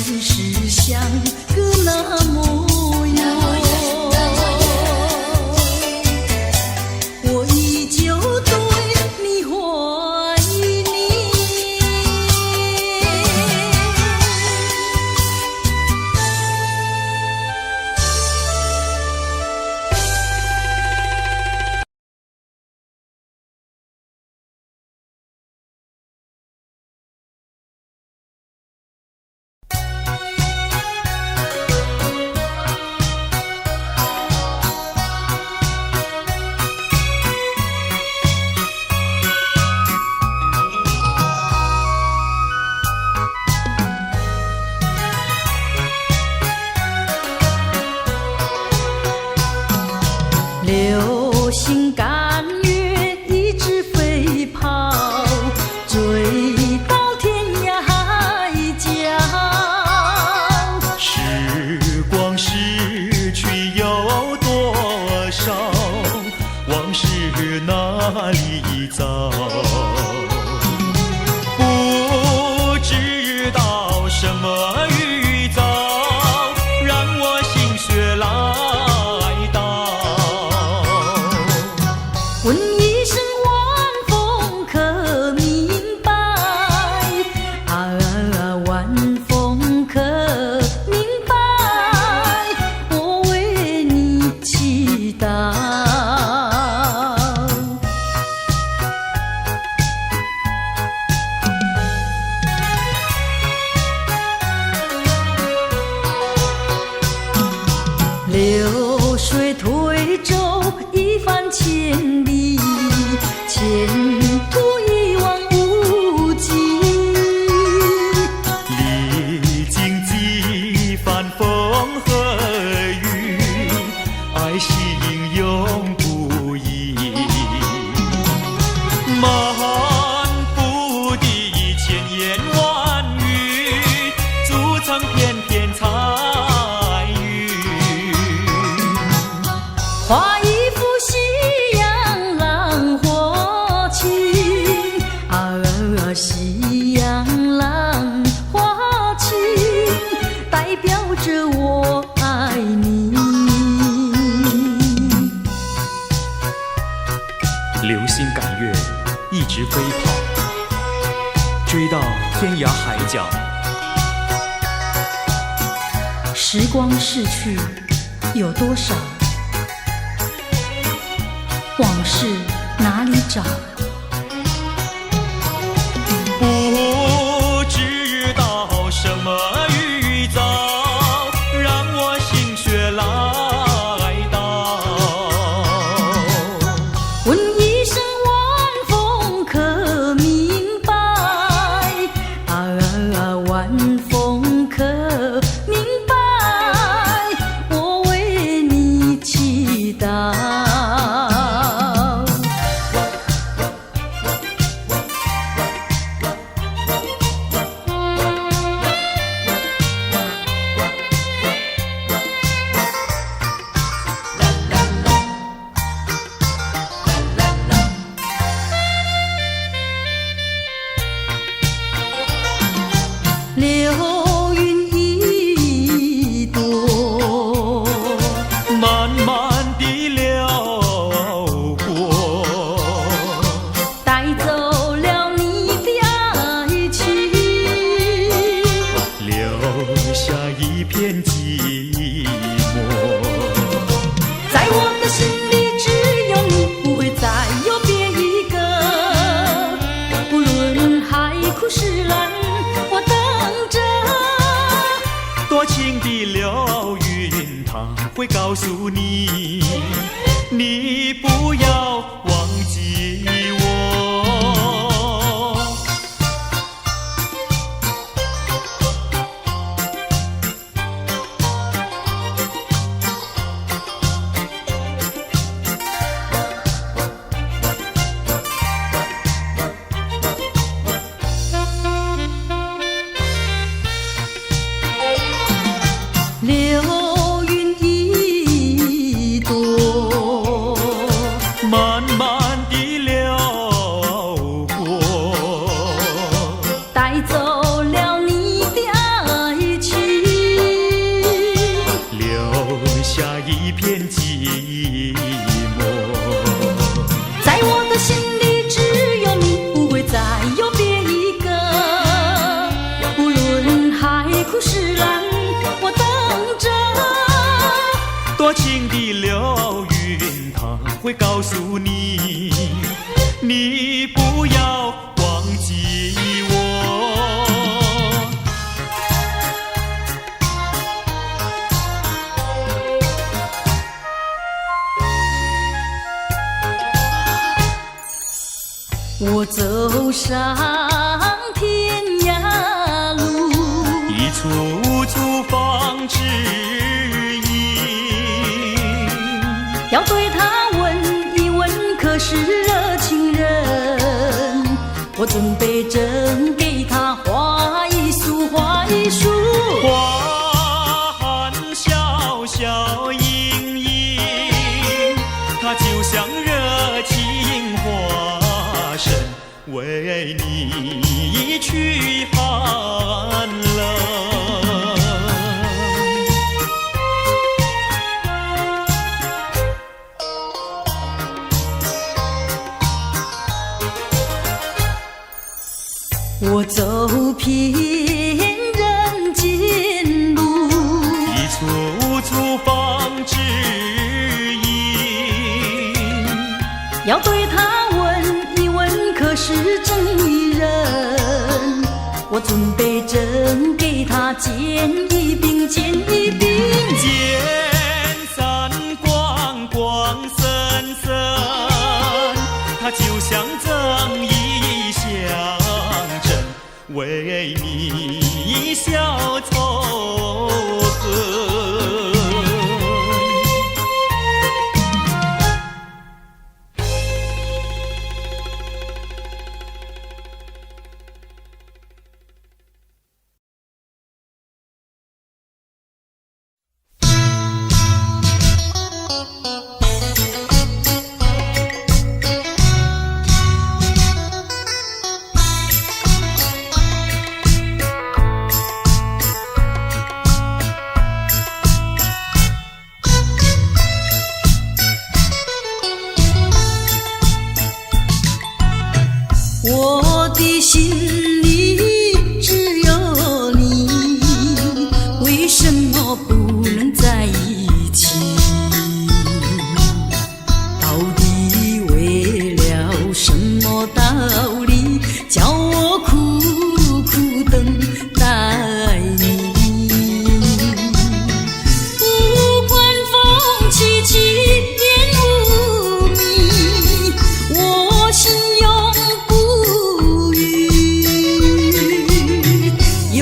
是像个那模样，我依旧对你怀念。流星赶月一直飞跑，追到天涯海角。时光逝去有多少？往事哪里找？不知道什么预兆，让我心血来到。问一声晚风可明白？晚风可明白？我为你祈祷。流水推舟一番千里，前途一望无际。历经几番风和雨，爱心永不移。漫步的千言万语，筑成片片彩云。画一幅夕阳浪花情，夕阳浪花情，代表着我爱你。流星赶月，一直飞跑，追到天涯海角。时光逝去有多少？往事哪里找？不知道什么预兆，让我心血来到。问一声晚风可明白？晚风可明白？我为你祈祷。流云一朵，慢慢地流过，带走了你的爱情，留下一片寂寞。在我的心里只有你，不会再有别一个。不论海枯石烂，我等着。多情的流云，它会告诉你，你不要忘记我。流云一朵，慢慢地流过，带走了你的爱情，多情的流云，它会告诉你，你不要忘记我。我走上天涯路，一处处放指引，要对他问一问，可是热情人？我准备正给他画一束，画一束。花含笑笑盈盈，它就像热情花神，为你驱寒冷。我走遍人间路，一处处放指引，要对他问一问，可是正义人？我准备正给他见一柄，见一柄。见散光光森森，它就像正义象征，为你消仇恨。我的心里只有你，为什么不能在一起？到底为了什么道理，叫我苦苦等待你？不管风起起，烟雾迷，我心永不永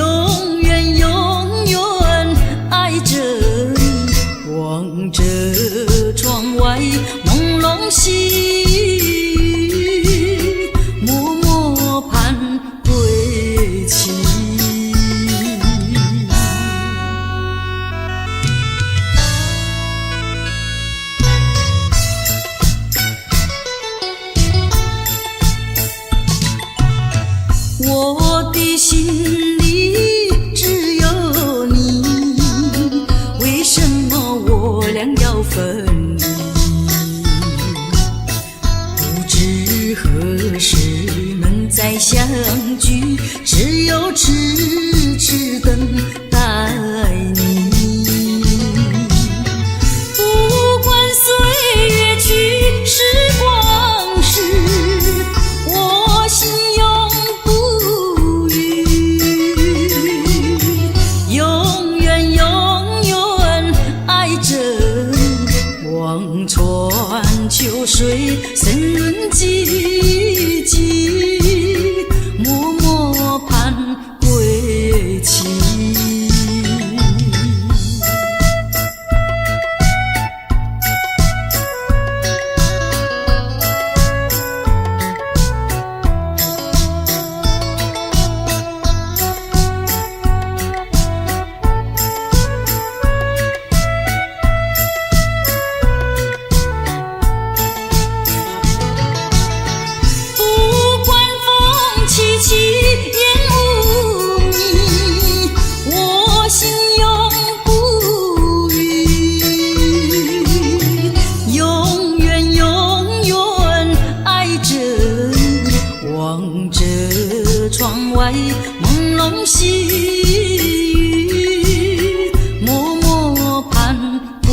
远永远爱着你，望着窗外朦胧细雨，默默盼归期。我的心里只有你，为什么我俩要分离？不知何时能再相聚，只有痴痴等待你。不管岁月去，时光逝，我心永不永远永远爱着你，望穿秋水，深润寂寂，默默盼归期。不管风起起，烟雾迷，我心永不永远永远爱着你，望着窗外朦胧细雨，默默盼归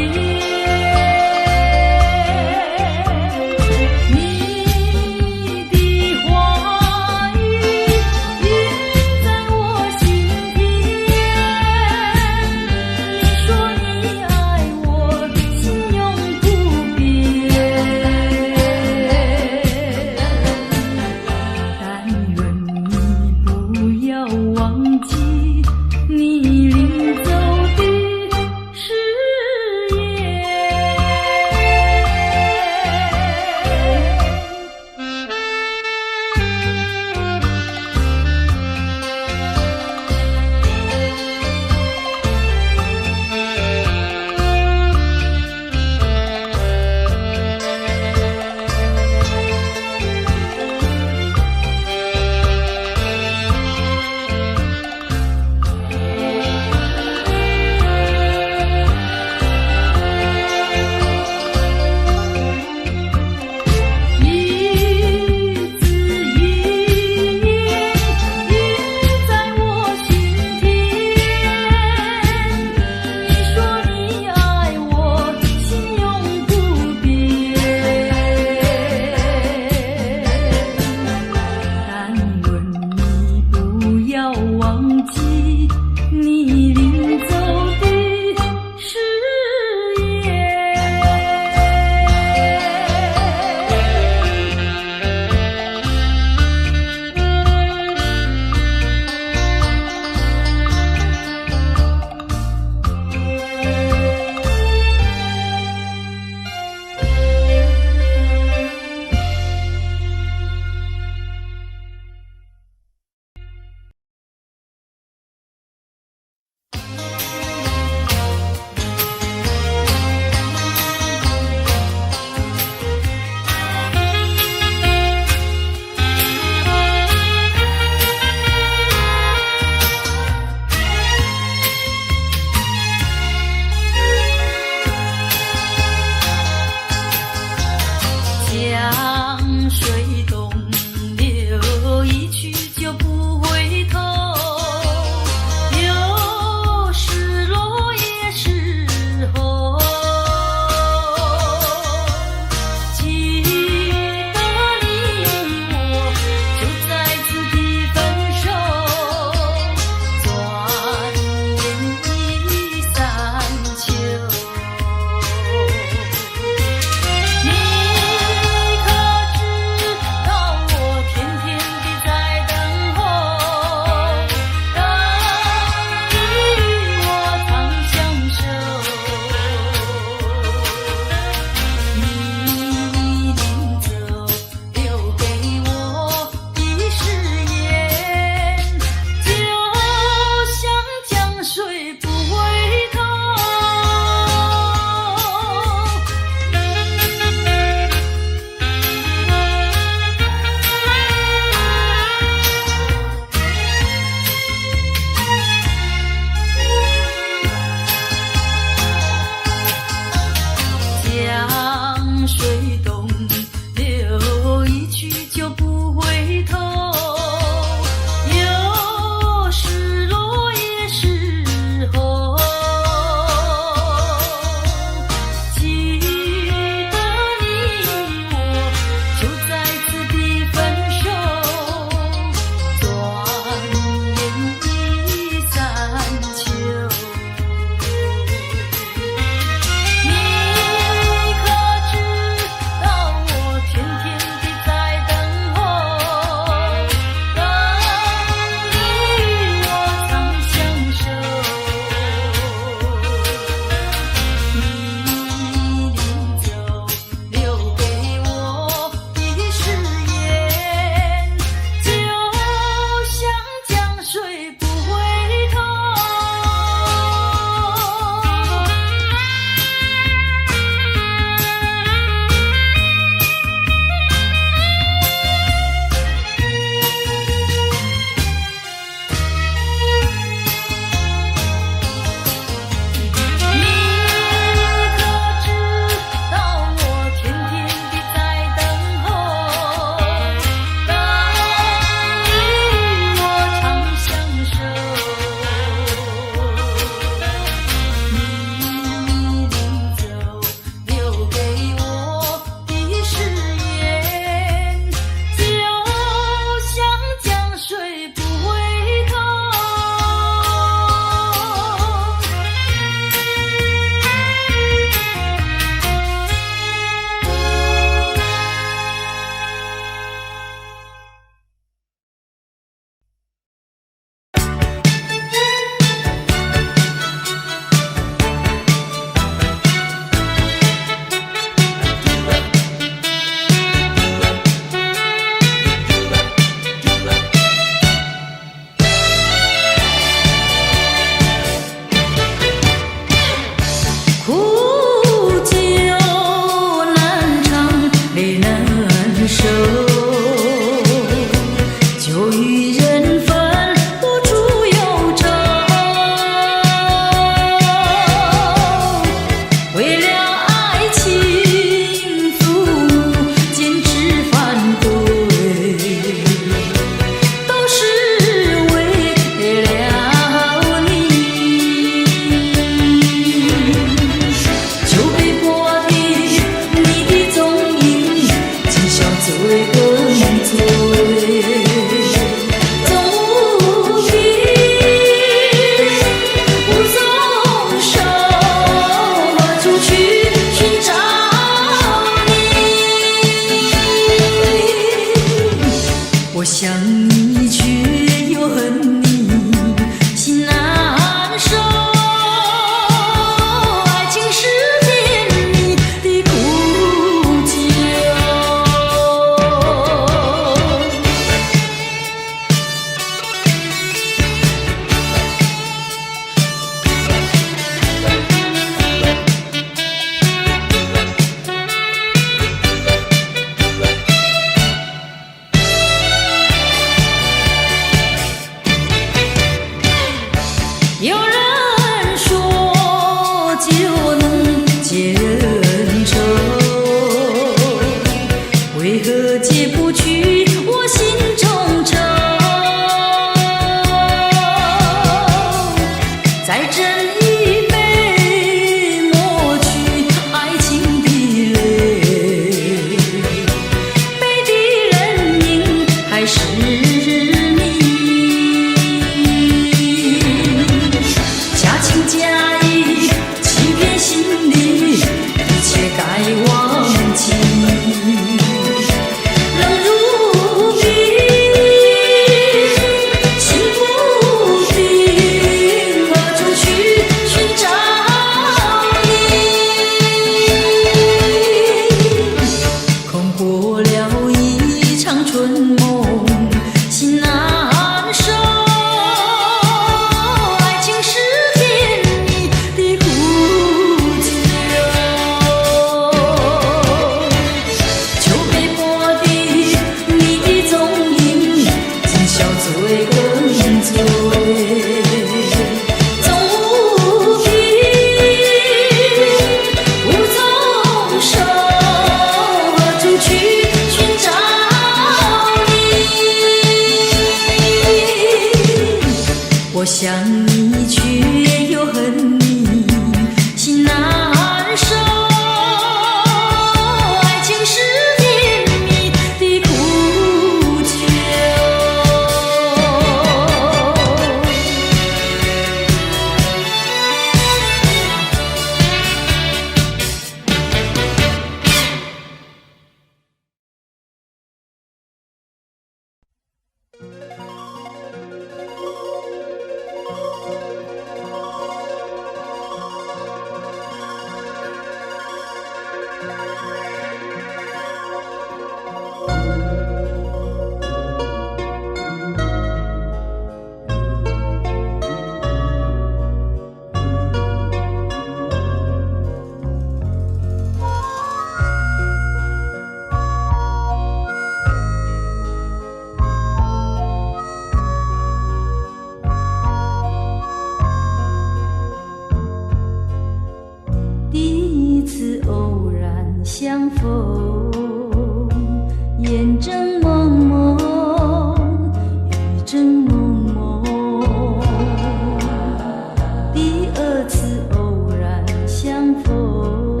第二次偶然相逢，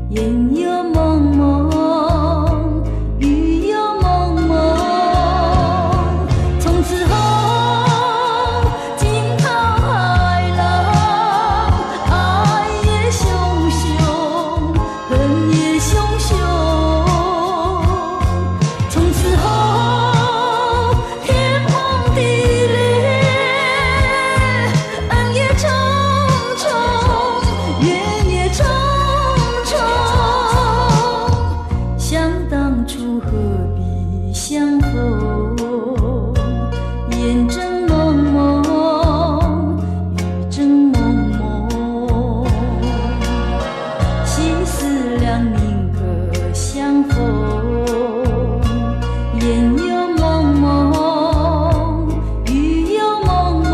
烟又蒙蒙，雨又蒙蒙，从此后惊涛骇浪，爱也汹汹，恨也汹汹，从此后天荒地裂，恩也重重，怨也重重，想当初何必相逢，烟正蒙蒙，雨正蒙蒙，心思两宁可相逢，烟又蒙蒙，雨又蒙蒙，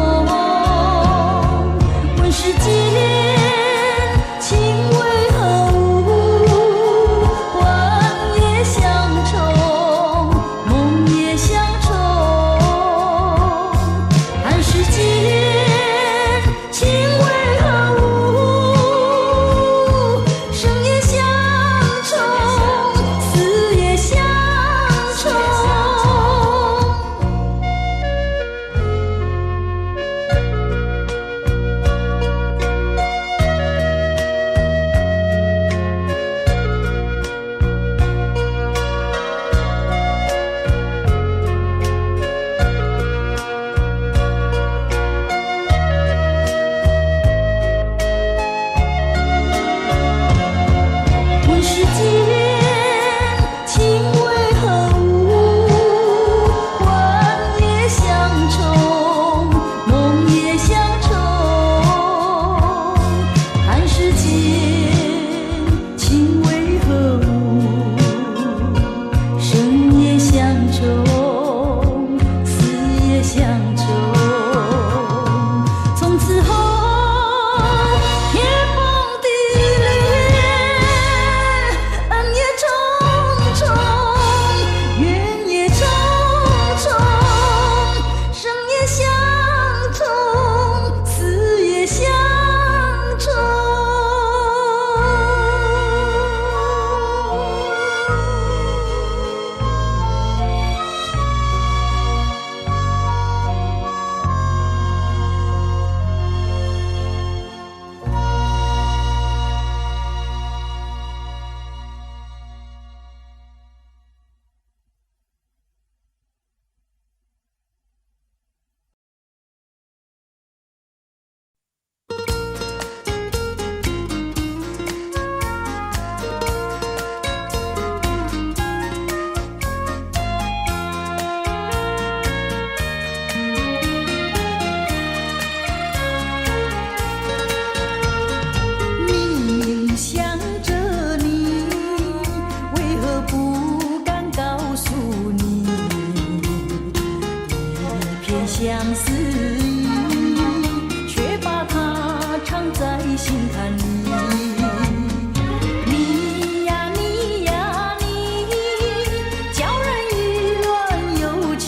问世间情为何物，幻也相重，梦也相重，看世间情为何物，生也相重，死也相重。问世间情为何物，幻也相重，梦也相重，看世间情为何物，生也相重，死也相重，从此后天崩地裂，恩也重重，怨也重重，生也相重，死也相重。明明想着你，为何不敢告诉你？一片相思意，却把它藏在心坎里。你呀你呀你，叫人意乱又情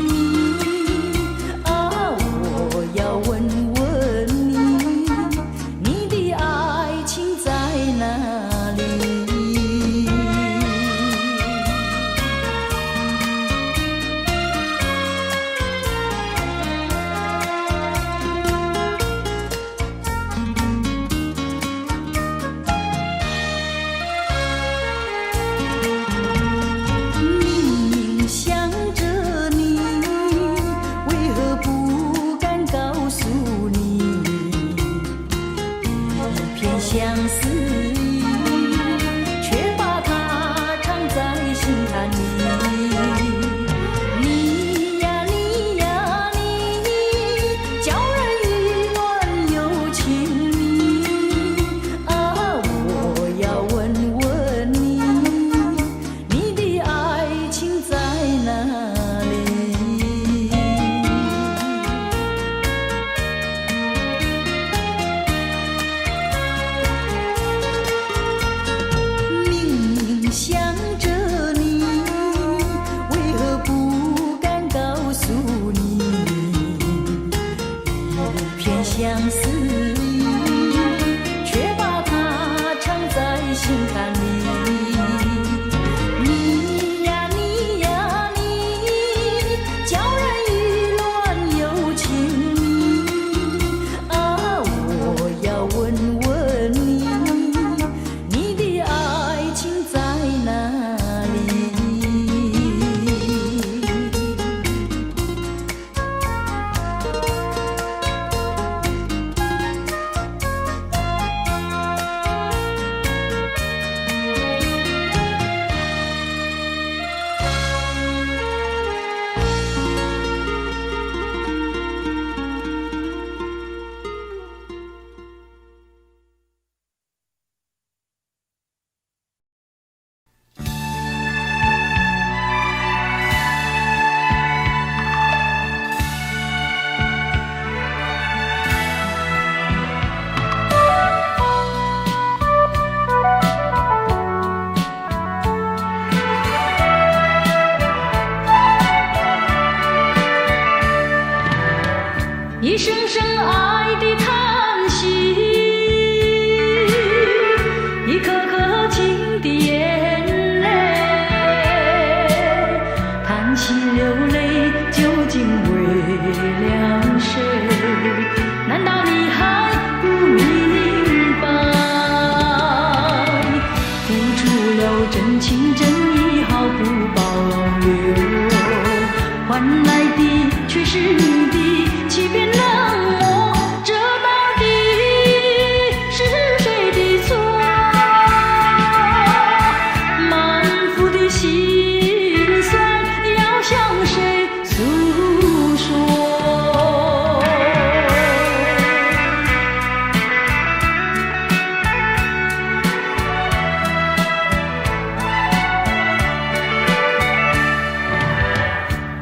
迷啊！我要问问你，你的爱情在哪里？明明想着你，为何不敢告诉你？一片相思意，却把它藏在心坎里。你呀你呀你，叫人意乱又情迷啊！我要问问你，你的爱情在哪里？意，却把它藏在心坎里。你呀你呀你，叫人意乱又情迷啊！我要问问你，你的爱情在哪里？一声声爱的叹息，一颗颗情的眼泪，叹息流泪究竟为了谁？难道你还不明白？付出了真情真意毫不保留，换来的却是你的欺骗冷漠，这到底是谁的错？满腹的心酸要向谁诉说？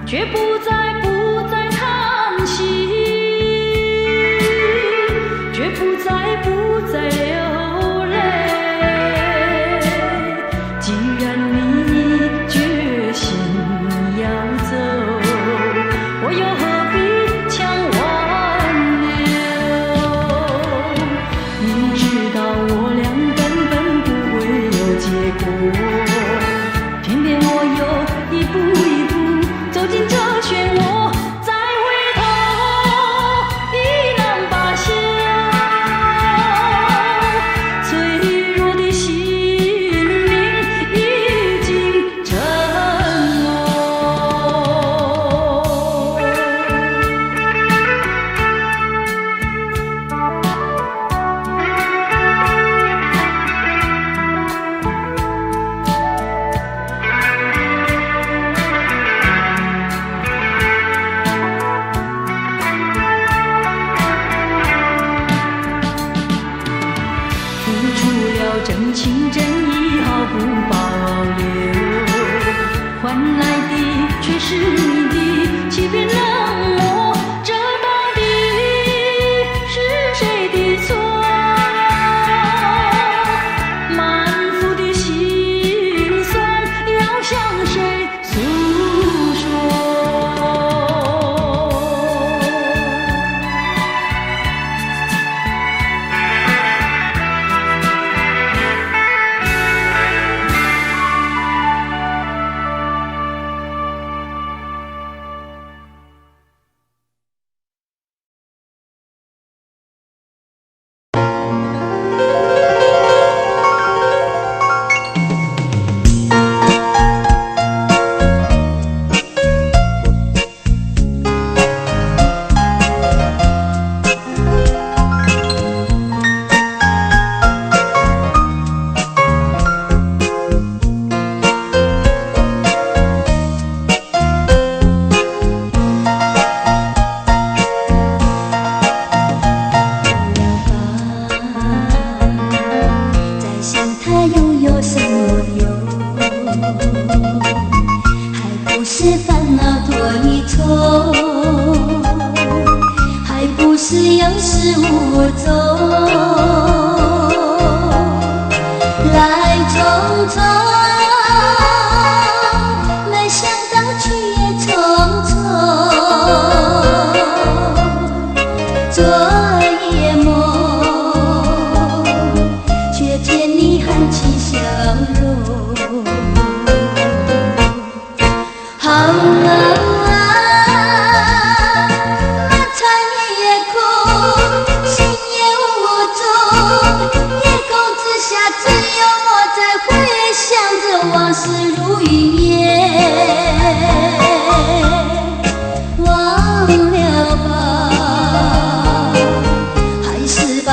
却不再叹息，却不再流泪。既然你决心要走，我又何必强挽留？明知道我俩根本不会有结果，偏偏我又一步一步走进这漩涡，再回头已难罢休。脆弱的心灵已经沉沦。付出了真情真意毫不保留，换来的却是你的欺骗冷漠，这到底是谁的错？满腹的心酸要向谁诉说？昨夜梦。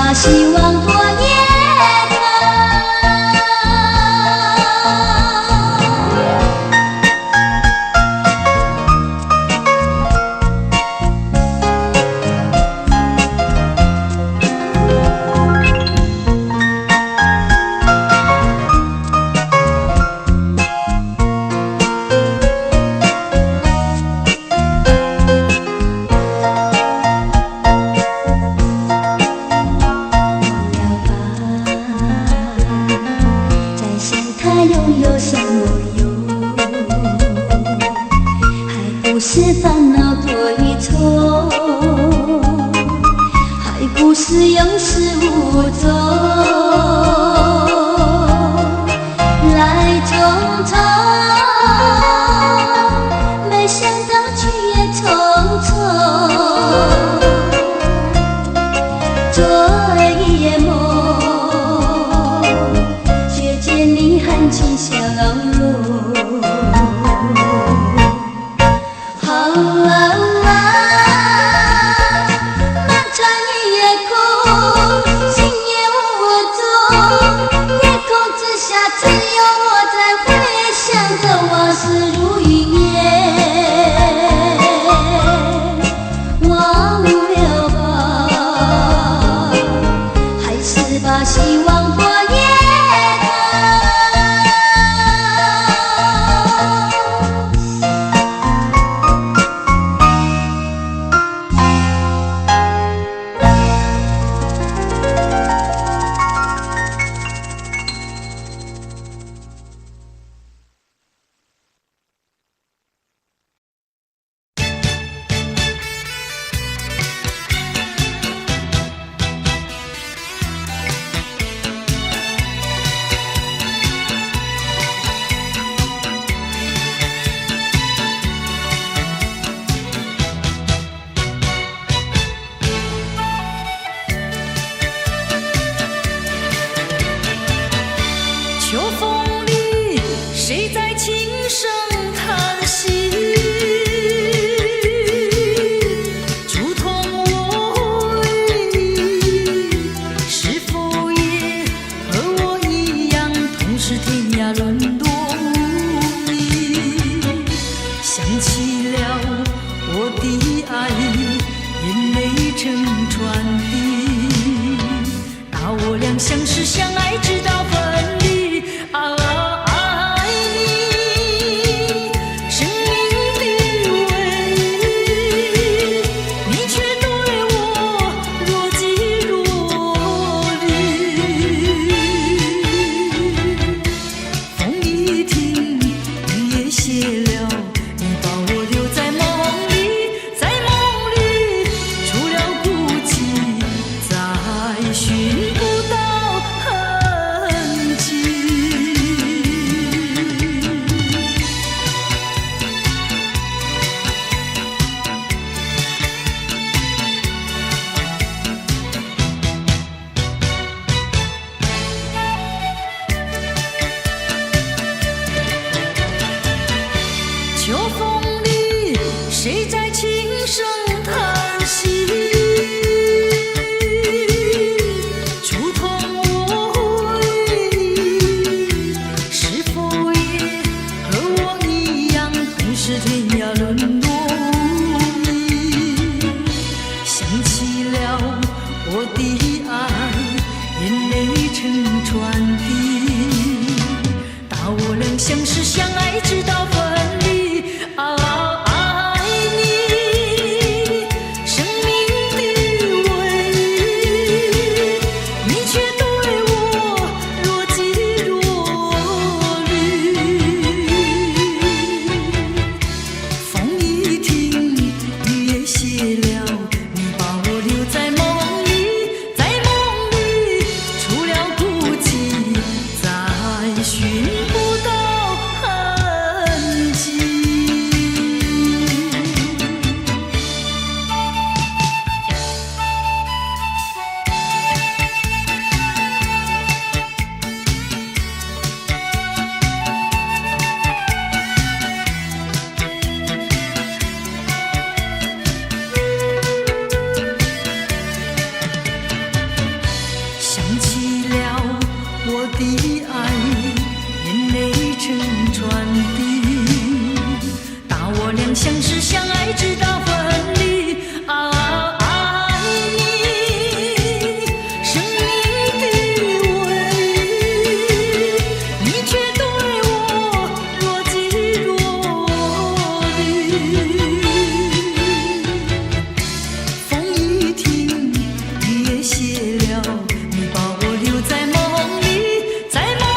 把希望多野是烦恼多一重，还不是有始无终，来匆匆，没想到去也匆匆，做一夜梦，却见你含情笑容。把希望多野秋风里，谁在轻声叹息？竹筒我忆，是否也和我一样，同是天涯沦落无依？想起了我的爱，眼泪成船滴。那我俩相识相爱，直到分离。爱你，生命的唯一，你却对我若即若离。风一停，雨也歇了，你把我留在梦里，在梦里除了孤寂，再寻不到痕迹。秋风里，谁在轻声叹息？竹筒我忆，是否也和我一样，同是天涯沦落无依？想起了我的爱，眼泪成船滴。大我俩相识相爱，直到分离。爱你，生命的唯一，你却对我若即若离。风一停，雨也歇了，你把我留在梦里，在梦里除了孤寂，再寻不到痕的爱，眼泪成船的，打我俩相识相爱直到分离。爱你，生命的唯一，你却对我若即若离。风一停，雨也歇了，你把我留在梦里，在梦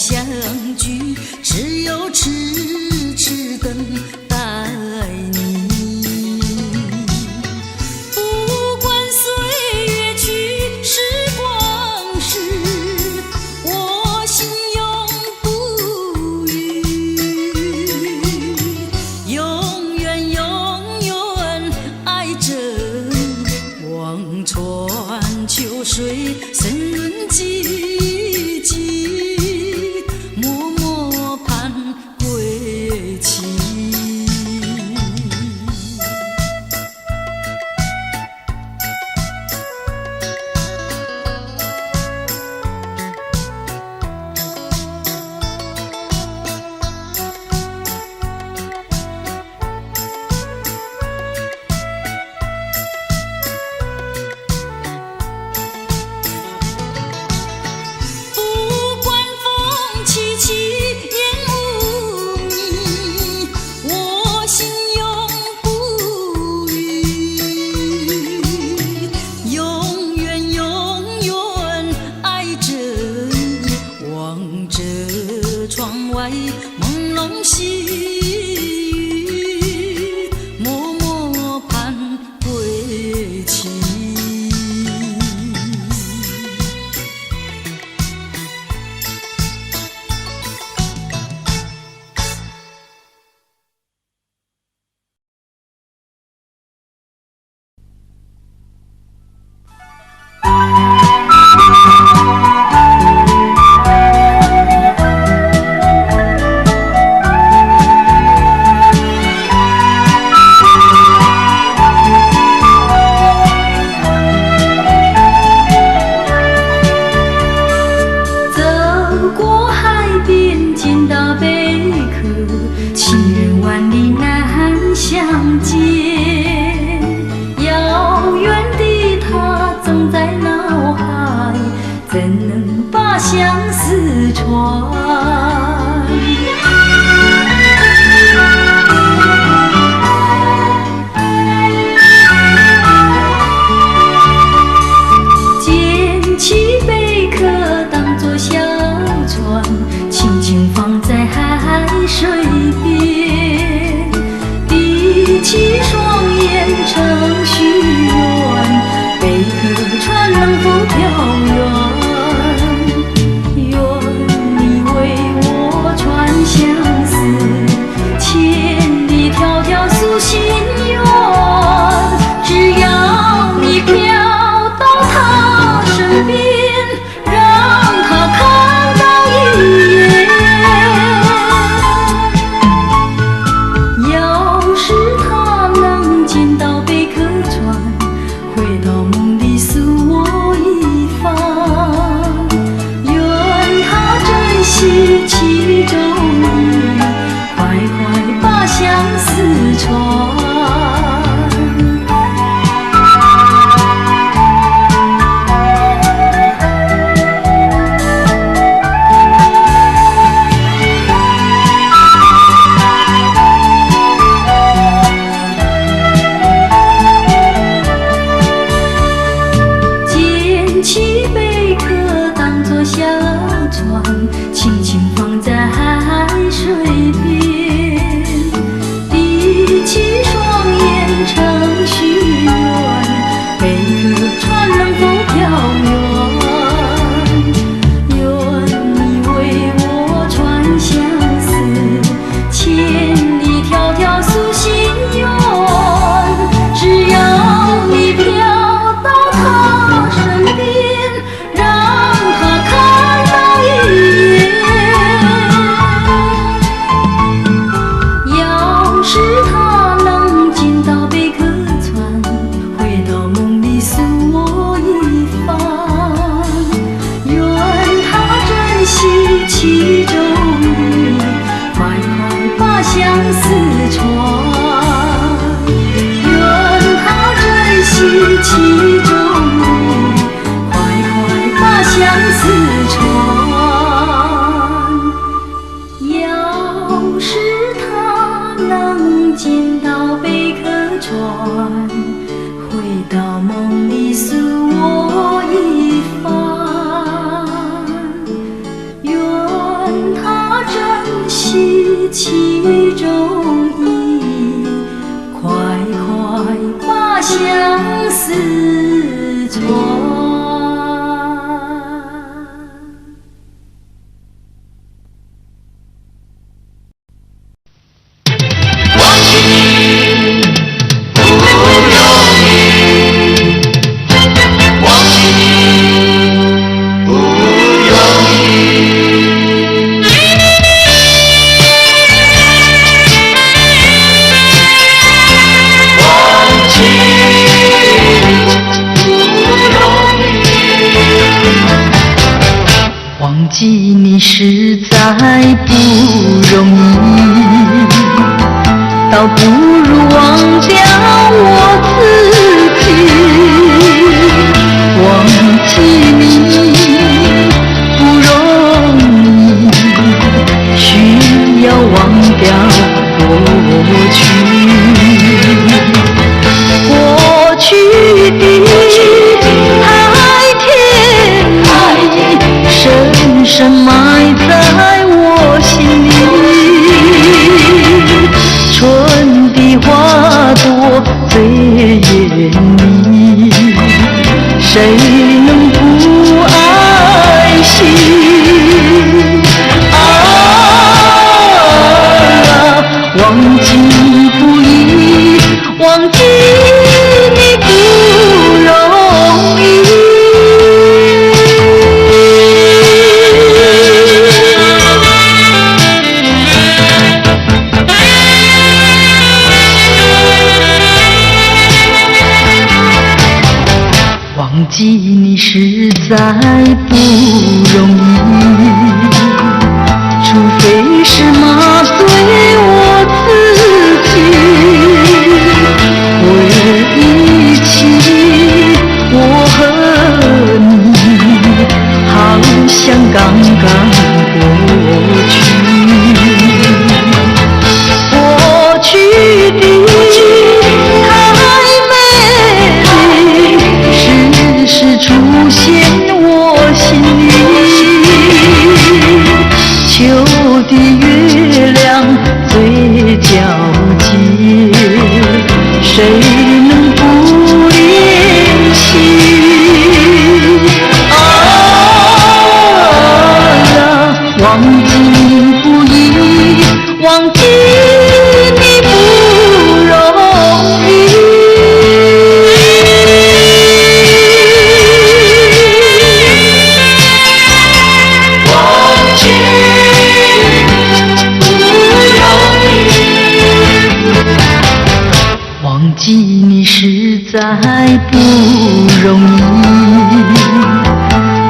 相聚，只有痴痴等待你。不管岁月去，时光逝，我心永不渝，永远永远爱着你，望穿秋水，深润寂寂，默默盼归期。不管风凄凄，烟雾迷，我心永不渝，永远永远爱着你，望着窗外朦胧细雨，默默盼归期。走过海边，见到贝壳，情人万里难相见。遥远的他总在脑海，怎能把相思传？捡起贝壳当作小船，轻轻放在海水边，闭起双眼成许愿，贝壳船能否飘远？愿你为我传相思，千里迢迢诉心愿，只要你飘到他身边，让他看到一眼。要是他能见到贝壳船，回到梦里诉我一番，愿他珍惜其中意，快快把相思传。捡起贝壳当作小船，轻轻放在海水边，闭起双眼成许愿，贝壳船能否飘远？愿你为我传相思，千里迢迢诉心愿，只要你飘到他身边，让他看到一眼。要是他能见到贝壳船，回到梦里诉我一番，愿他珍惜其中意，快快把相思传。愿他珍惜其中意，快快把相思传。要是他能见到贝壳船，回到梦里诉我一番，愿其中意，快快把相思传。忘记你实在不容易，倒不如忘掉我自己。忘记你不容易，需要忘掉过去。过去的太甜蜜，深深埋在我心里。春的花朵最艳丽，谁能不爱惜？忘记不易，忘记你不容易。忘记你实在不容易，除非是麻醉我自己。回忆起我和你，好像刚刚过去。过去的太美丽，时时出现我心里。秋的月亮最皎洁，谁能不怜惜？忘记不易，忘记你不容易。忘记忘记你实在不容易，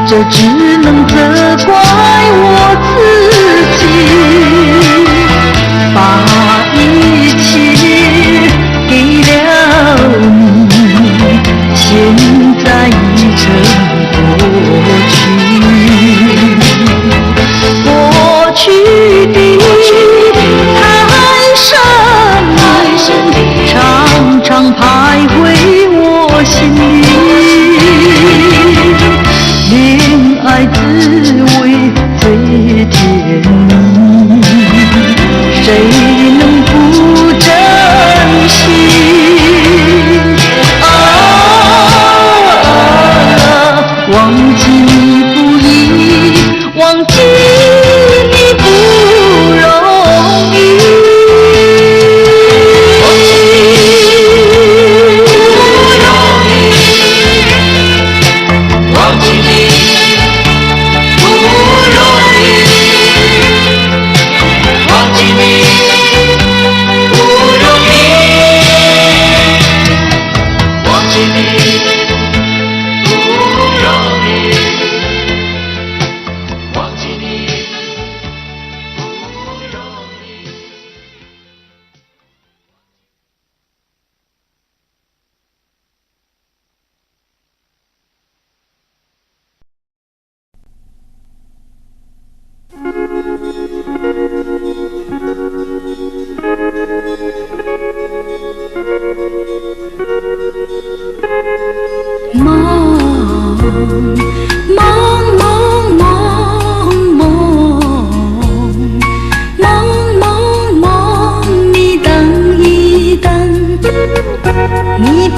这只能责怪我自己。把一切给了你，现在已成过去。过去的太深，常常徘徊我心里。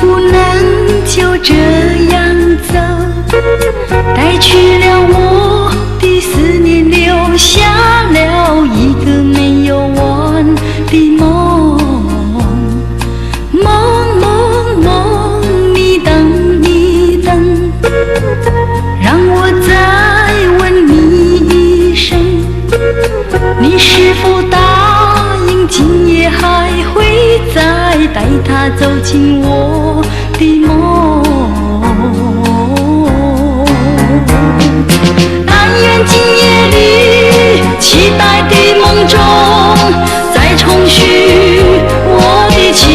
不能就这样走，带去了我的思念，留下了一个没有完的梦。梦梦梦，你等一等，让我再问你一声，你是否答应今夜还会再带他走进我的梦？但愿今夜里期待的梦中再重续我的情，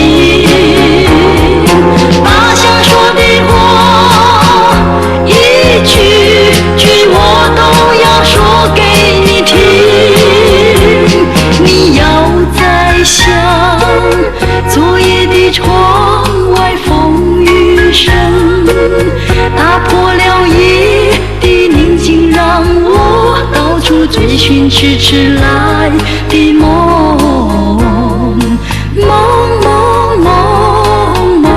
把想说的话一句句我都要说给你听。你要再想昨夜的窗外风雨声，打破了夜的宁静，让我到处追寻迟迟来的梦。梦梦梦梦。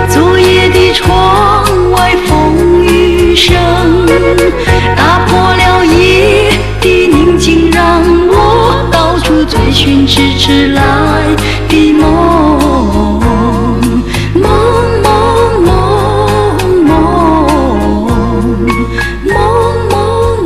昨夜的窗外风雨声，打破了夜的宁静，让我到处追寻迟迟来的梦。梦梦梦梦梦梦梦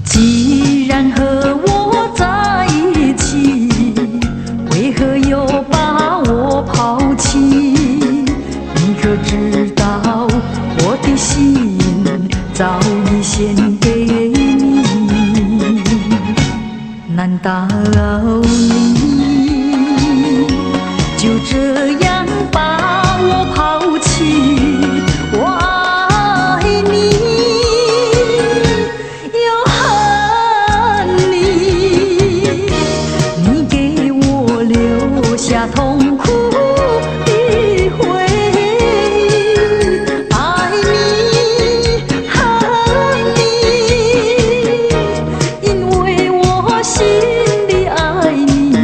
既然和我在一起，为何又把我抛弃？你可知道我的心早已献给你？难道你就这样把我抛弃？我爱你又恨你，你给我留下痛苦的回忆。爱你恨你，因为我心里爱你。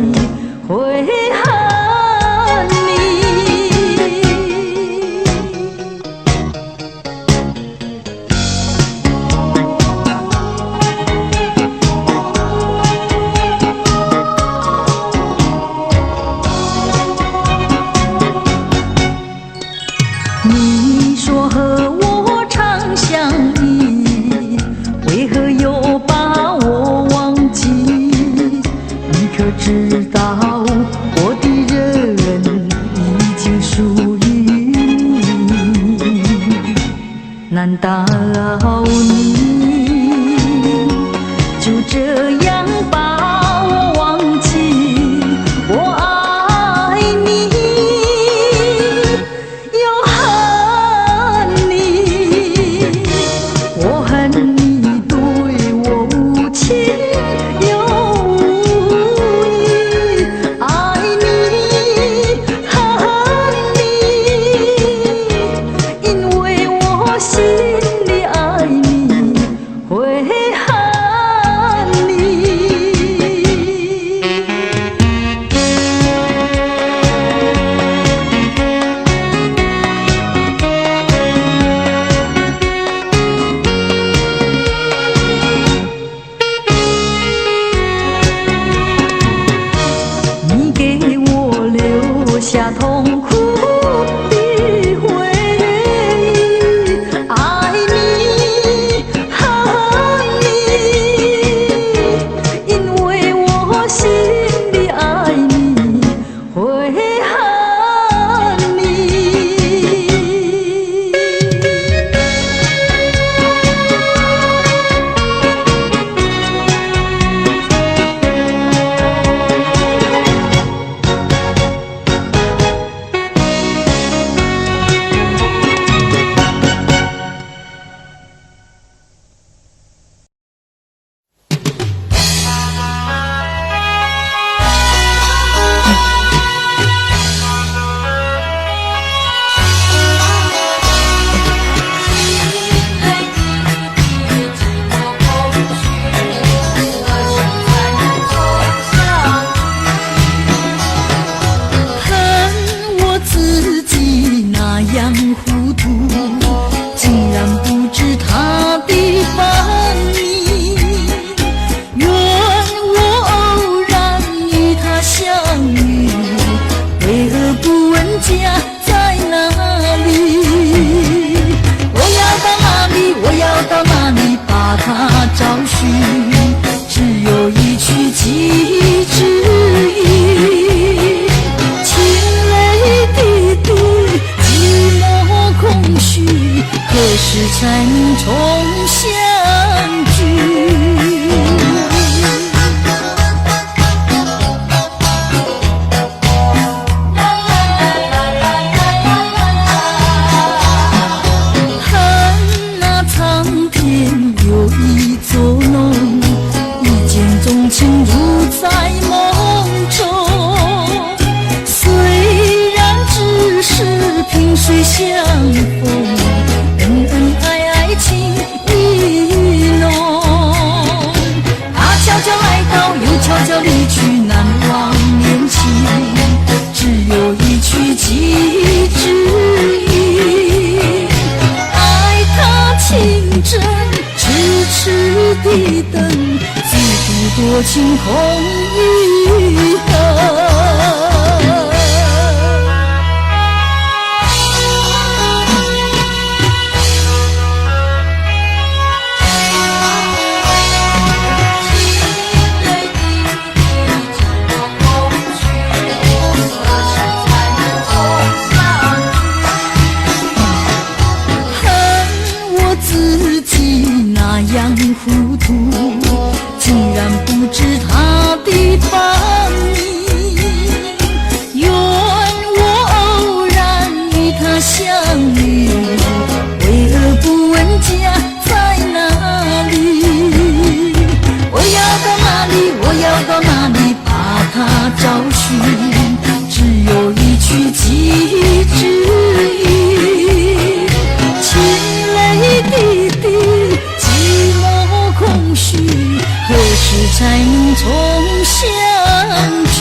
的灯，自古多情空余恨。样糊涂，竟然不知他的芳名。愿我偶然与他相遇，为何不问家在哪里？我要到哪里？我要到哪里把他找寻？只有一曲寄之音，清泪滴滴。空虚，何时才能重相聚？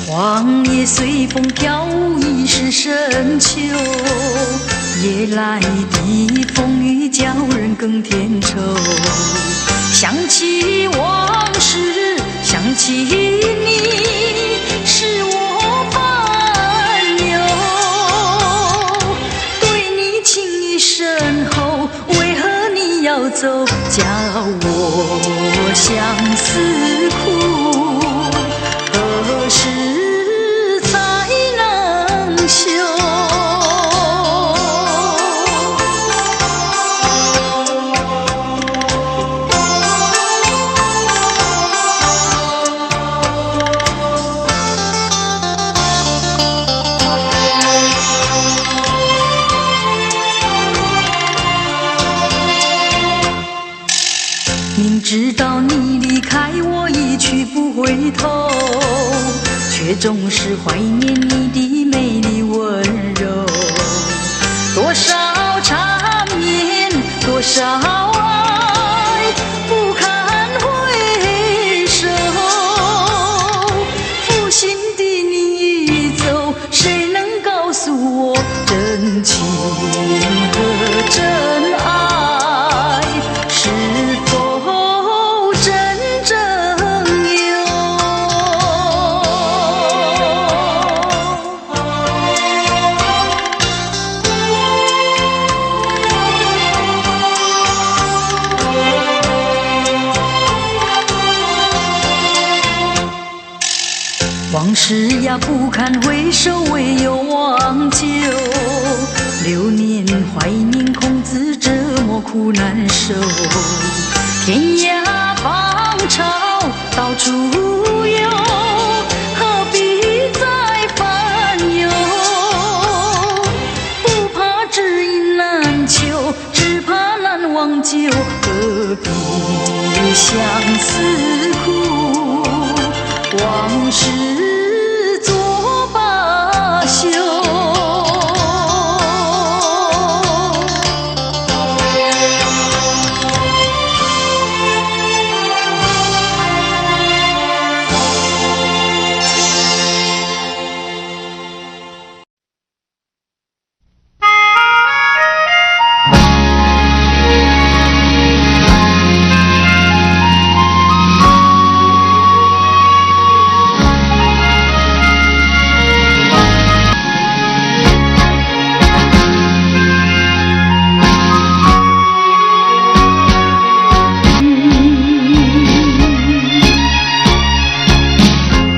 黄叶随风飘舞，已是深秋。夜来的风雨叫人更添愁。想起往事，想起你，使我烦忧。对你情意深厚，为何你要走？叫我相思苦。何时才能休？明知道你离开我一去不回头，却总是怀念你的美丽温柔。多少缠绵，多少爱，不堪回首。负心的你一走，谁能告诉我真情和真爱是否真正有？往事呀不堪回首，唯有忘旧。流年怀念孔子，折磨苦难受。天涯芳草到处有，何必再烦忧？不怕知音难求，只怕难忘旧。何必相思苦？往事作罢休。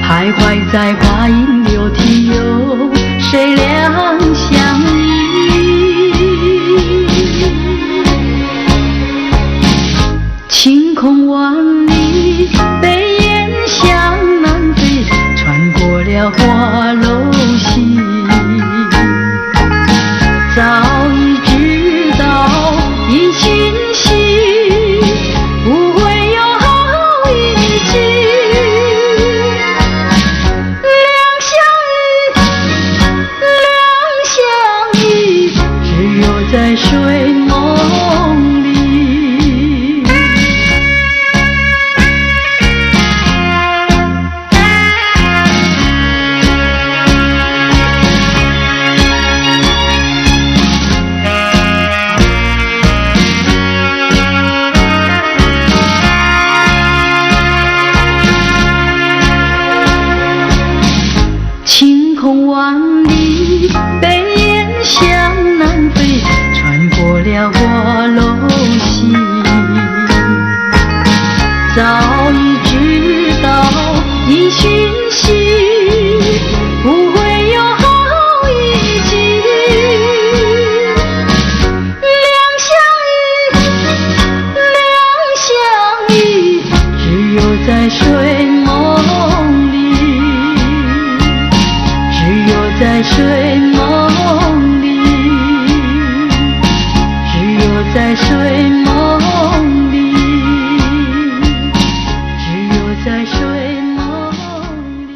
徘徊在花影柳堤，有谁两相依？晴空万里，北雁向南飞，穿过了花楼睡梦里，只有在睡梦里，只有在睡梦里。